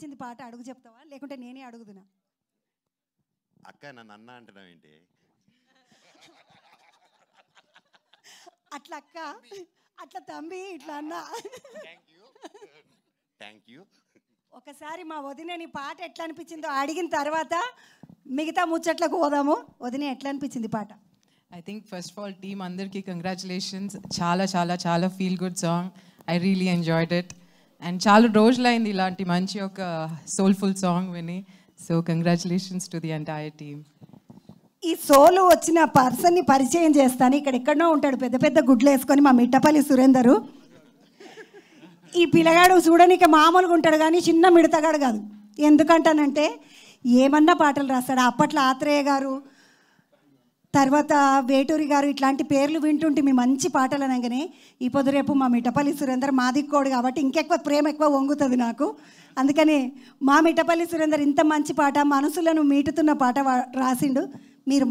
అనిపించింది పాట అడుగు చెప్తావా లేకుంటే నేనే అడుగుదునా? అక్క నన్ను అన్న అంటున్నావు ఏంటి? అట్లా అక్క, అట్లా తమ్మి, ఇట్లా అన్న. Thank you. ఒకసారి మా వదినని పాట ఎట్లా అనిపించిందో అడిగిన తర్వాత మిగతా ముచ్చట్లకు పోదాము. వదిన ఎట్లా అనిపించింది పాట? I think first of all, team Andarki, congratulations. Chala feel good song. I really enjoyed it. And chala rojulaindi ilanti manchi oka soulful song vini. So congratulations to the entire team. ఈ సోలు వచ్చిన పర్సన్ని పరిచయం చేస్తాను. ఇక్కడ ఎక్కడనో ఉంటాడు పెద్ద పెద్ద గుడ్లు వేసుకొని, మా మిట్టపల్లి సురేందరు. ఈ పిల్లగాడు చూడనిక మామూలుగా ఉంటాడు కానీ చిన్న మిడతగాడు కాదు. ఎందుకంటానంటే ఏమన్నా పాటలు రాస్తాడు. అప్పట్లో ఆత్రేయ గారు, తర్వాత వేటూరి గారు ఇట్లాంటి పేర్లు వింటుంటే మీ మంచి పాటలు అనగానే ఈ పొద్దు రేపు మా మిట్టపల్లి సురేందర్ మాదిక్కోడు కాబట్టి ఇంకెక్కువ ప్రేమ ఎక్కువ వంగుతుంది నాకు. అందుకని మా మిట్టపల్లి సురేందర్ ఇంత మంచి పాట, మనసులను మీటుతున్న పాట రాసిండు. మీరు